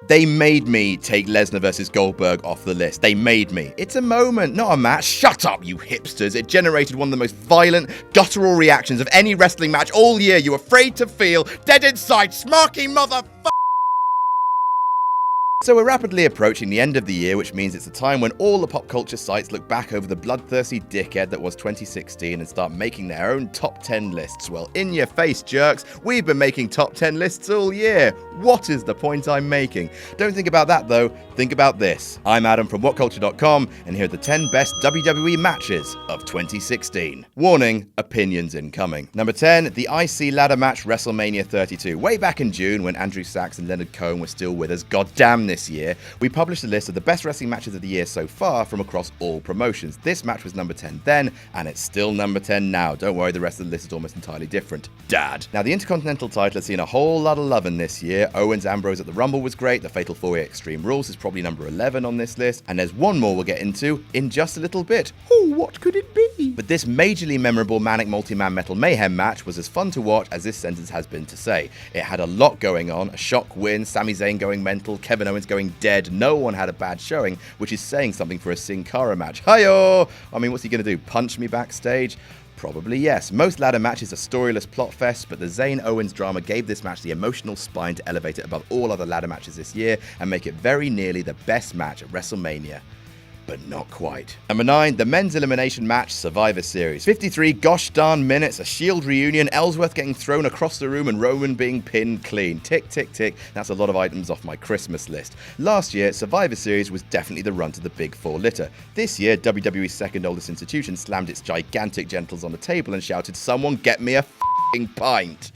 They made me take Lesnar versus Goldberg off the list. They made me. It's a moment, not a match. Shut up, you hipsters. It generated one of the most violent, guttural reactions of any wrestling match all year. You afraid to feel dead inside, smarky motherfucker. So we're rapidly approaching the end of the year, which means it's a time when all the pop culture sites look back over the bloodthirsty dickhead that was 2016 and start making their own top 10 lists. Well, in your face, jerks, we've been making top 10 lists all year. What is the point I'm making? Don't think about that though, think about this. I'm Adam from WhatCulture.com, and here are the 10 best WWE matches of 2016. Warning, opinions incoming. Number 10, the IC ladder match WrestleMania 32. Way back in June when Andrew Sachs and Leonard Cohen were still with us, goddamn this year, we published a list of the best wrestling matches of the year so far from across all promotions. This match was number 10 then, and it's still number 10 now. Don't worry, the rest of the list is almost entirely different. Dad. Now, the Intercontinental title has seen a whole lot of loving this year. Owens Ambrose at the Rumble was great. The Fatal 4-Way Extreme Rules is probably number 11 on this list. And there's one more we'll get into in just a little bit. Oh, what could it be? But this majorly memorable Manic Multi-Man Metal Mayhem match was as fun to watch as this sentence has been to say. It had a lot going on. A shock win, Sami Zayn going mental, Kevin Owens going dead. No one had a bad showing, which is saying something for a Sin Cara match. Hi-yo! I mean, what's he going to do? Punch me backstage? Probably yes. Most ladder matches are storyless plot fests, but the Zayn-Owens drama gave this match the emotional spine to elevate it above all other ladder matches this year and make it very nearly the best match at WrestleMania. But not quite. Number 9, the men's elimination match, Survivor Series. 53 gosh darn minutes, a Shield reunion, Ellsworth getting thrown across the room and Roman being pinned clean. Tick, tick, tick. That's a lot of items off my Christmas list. Last year, Survivor Series was definitely the run to the big four litter. This year, WWE's second oldest institution slammed its gigantic gentles on the table and shouted, "Someone get me a f***ing pint."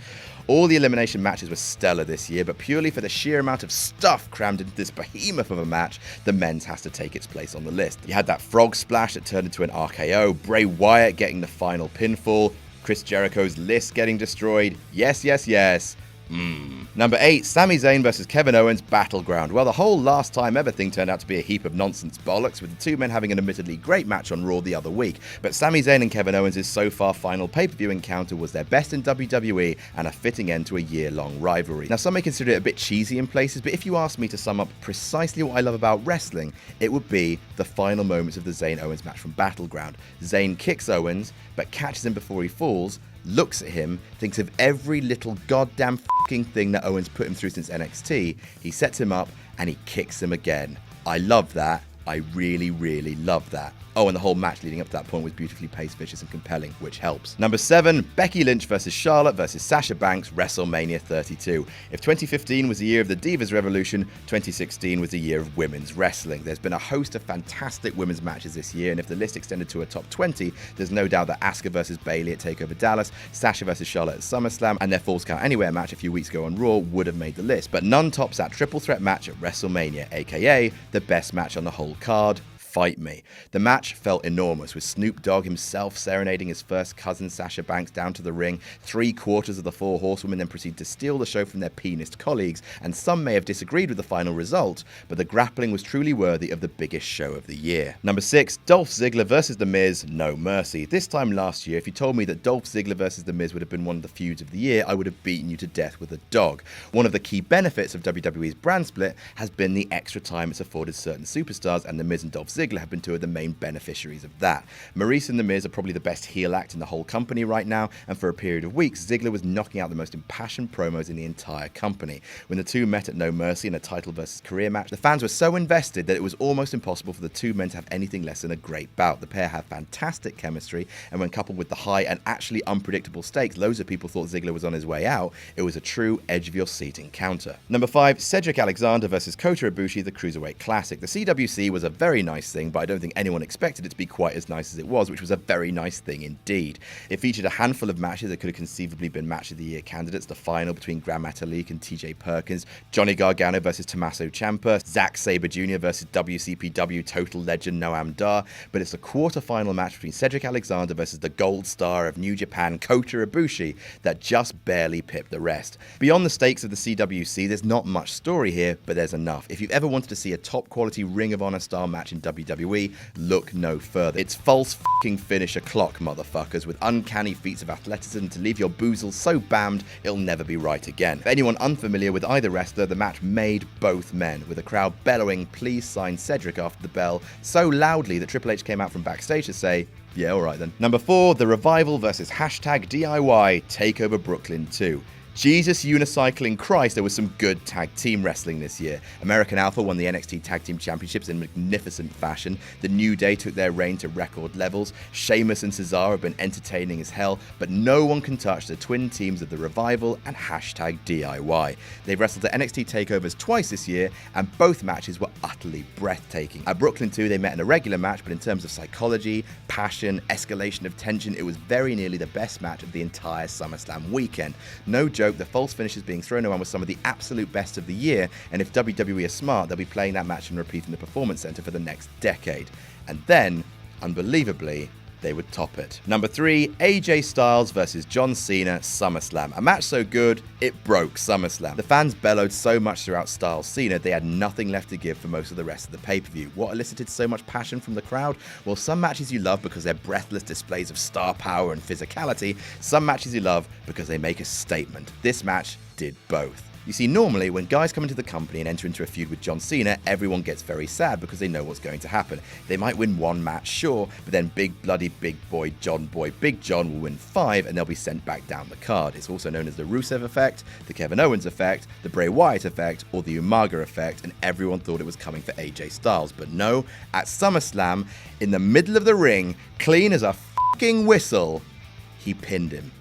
All the elimination matches were stellar this year, but purely for the sheer amount of stuff crammed into this behemoth of a match, the men's has to take its place on the list. You had that frog splash that turned into an RKO, Bray Wyatt getting the final pinfall, Chris Jericho's list getting destroyed. Yes, yes, yes. Number 8, Sami Zayn versus Kevin Owens Battleground. Well, the whole last time ever thing turned out to be a heap of nonsense bollocks, with the two men having an admittedly great match on Raw the other week. But Sami Zayn and Kevin Owens' so far final pay-per-view encounter was their best in WWE and a fitting end to a year-long rivalry. Now, some may consider it a bit cheesy in places, but if you ask me to sum up precisely what I love about wrestling, it would be the final moments of the Zayn-Owens match from Battleground. Zayn kicks Owens, but catches him before he falls, looks at him, thinks of every little goddamn fucking thing that Owens put him through since NXT, he sets him up, and he kicks him again. I love that. I really, really love that. Oh, and the whole match leading up to that point was beautifully paced, vicious, and compelling, which helps. Number 7, Becky Lynch versus Charlotte versus Sasha Banks, WrestleMania 32. If 2015 was the year of the Divas Revolution, 2016 was the year of women's wrestling. There's been a host of fantastic women's matches this year, and if the list extended to a top 20, there's no doubt that Asuka versus Bayley at TakeOver Dallas, Sasha versus Charlotte at SummerSlam, and their Falls Count Anywhere match a few weeks ago on Raw would have made the list. But none tops that triple threat match at WrestleMania, aka the best match on the whole card. Fight Me. The match felt enormous, with Snoop Dogg himself serenading his first cousin Sasha Banks down to the ring. 3/4 of the four horsewomen then proceed to steal the show from their penis colleagues, and some may have disagreed with the final result, but the grappling was truly worthy of the biggest show of the year. Number 6, Dolph Ziggler versus The Miz, No Mercy. This time last year, if you told me that Dolph Ziggler versus The Miz would have been one of the feuds of the year, I would have beaten you to death with a dog. One of the key benefits of WWE's brand split has been the extra time it's afforded certain superstars, and The Miz and Dolph Ziggler have been two of the main beneficiaries of that. Maurice and The Miz are probably the best heel act in the whole company right now, and for a period of weeks, Ziggler was knocking out the most impassioned promos in the entire company. When the two met at No Mercy in a title versus career match, the fans were so invested that it was almost impossible for the two men to have anything less than a great bout. The pair have fantastic chemistry, and when coupled with the high and actually unpredictable stakes, loads of people thought Ziggler was on his way out. It was a true edge-of-your-seat encounter. Number 5, Cedric Alexander versus Kota Ibushi, the Cruiserweight Classic. The CWC was a very nice thing, but I don't think anyone expected it to be quite as nice as it was, which was a very nice thing indeed. It featured a handful of matches that could have conceivably been Match of the Year candidates. The final between Gran Metalik and TJ Perkins, Johnny Gargano versus Tommaso Ciampa, Zack Sabre Jr. versus WCPW total legend Noam Dar, but it's a quarter-final match between Cedric Alexander versus the gold star of New Japan, Kota Ibushi, that just barely pipped the rest. Beyond the stakes of the CWC, there's not much story here, but there's enough. If you've ever wanted to see a top-quality Ring of Honor style match in WWE, look no further. It's false f***ing finisher clock, motherfuckers, with uncanny feats of athleticism to leave your boozle so bammed it'll never be right again. For anyone unfamiliar with either wrestler, the match made both men, with a crowd bellowing "Please sign Cedric" after the bell so loudly that Triple H came out from backstage to say, yeah, alright then. Number 4, The Revival versus #DIY TakeOver Brooklyn 2. Jesus unicycling Christ, there was some good tag team wrestling this year. American Alpha won the NXT Tag Team Championships in magnificent fashion. The New Day took their reign to record levels. Sheamus and Cesaro have been entertaining as hell, but no one can touch the twin teams of The Revival and #DIY. They've wrestled at NXT takeovers twice this year, and both matches were utterly breathtaking. At Brooklyn 2, they met in a regular match, but in terms of psychology, passion, escalation of tension, it was very nearly the best match of the entire SummerSlam weekend. No joke, the false finishes being thrown around with some of the absolute best of the year, and if WWE are smart, they'll be playing that match and repeating the Performance Center for the next decade. And then, unbelievably, they would top it. Number 3, AJ Styles versus John Cena, SummerSlam. A match so good, it broke SummerSlam. The fans bellowed so much throughout Styles Cena, they had nothing left to give for most of the rest of the pay-per-view. What elicited so much passion from the crowd? Well, some matches you love because they're breathless displays of star power and physicality. Some matches you love because they make a statement. This match did both. You see, normally, when guys come into the company and enter into a feud with John Cena, everyone gets very sad because they know what's going to happen. They might win one match, sure, but then big bloody big boy Big John will win 5 and they'll be sent back down the card. It's also known as the Rusev effect, the Kevin Owens effect, the Bray Wyatt effect, or the Umaga effect, and everyone thought it was coming for AJ Styles. But no, at SummerSlam, in the middle of the ring, clean as a fucking whistle, he pinned him.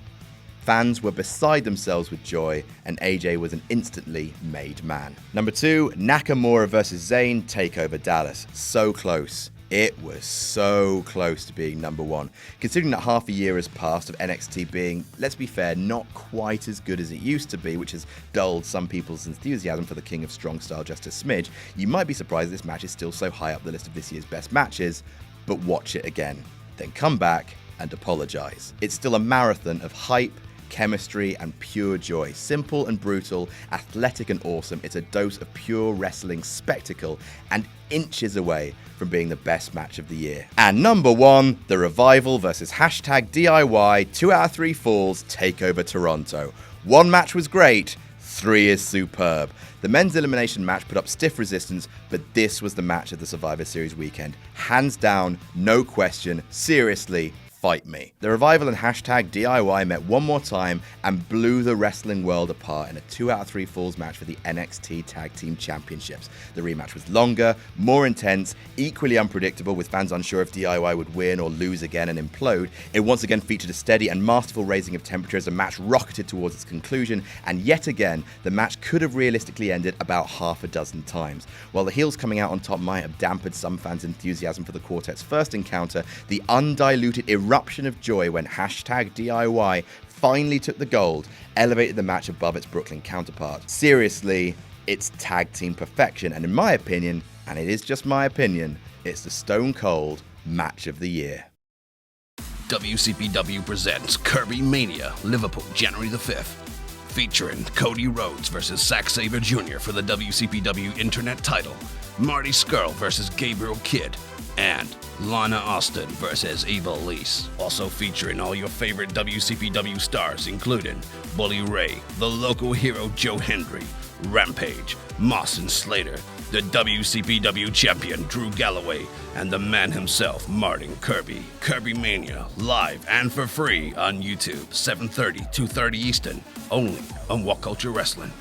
Fans were beside themselves with joy, and AJ was an instantly made man. Number 2, Nakamura versus Zayn, TakeOver Dallas. So close. It was so close to being number 1. Considering that half a year has passed of NXT being, let's be fair, not quite as good as it used to be, which has dulled some people's enthusiasm for the King of Strong Style just a smidge, you might be surprised this match is still so high up the list of this year's best matches, but watch it again. Then come back and apologize. It's still a marathon of hype, chemistry, and pure joy. Simple and brutal, athletic and awesome. It's a dose of pure wrestling spectacle and inches away from being the best match of the year. And number 1, The Revival versus #DIY 2 out of 3 falls, TakeOver Toronto. 1 match was great, 3 is superb. The men's elimination match put up stiff resistance, but this was the match of the Survivor Series weekend. Hands down, no question, seriously, fight me. The Revival and #DIY met one more time and blew the wrestling world apart in a 2 out of 3 falls match for the NXT Tag Team Championships. The rematch was longer, more intense, equally unpredictable, with fans unsure if DIY would win or lose again and implode. It once again featured a steady and masterful raising of temperature as the match rocketed towards its conclusion, and yet again, the match could have realistically ended about half a dozen times. While the heels coming out on top might have dampened some fans' enthusiasm for the quartet's first encounter, the undiluted eruption of joy when #DIY finally took the gold elevated the match above its Brooklyn counterpart. Seriously, it's tag team perfection, and in my opinion, and it is just my opinion, it's the Stone Cold match of the year. WCPW presents Kirby Mania, Liverpool, January the 5th. Featuring Cody Rhodes versus Zack Sabre Jr. for the WCPW Internet title, Marty Scurll versus Gabriel Kidd, and Lana Austin versus Eva Lise. Also featuring all your favorite WCPW stars, including Bully Ray, the local hero Joe Hendry, Rampage, Moss and Slater, the WCPW champion Drew Galloway, and the man himself, Martin Kirby. Kirby Mania, live and for free on YouTube, 7:30, 2:30 Eastern, only on WhatCulture Wrestling.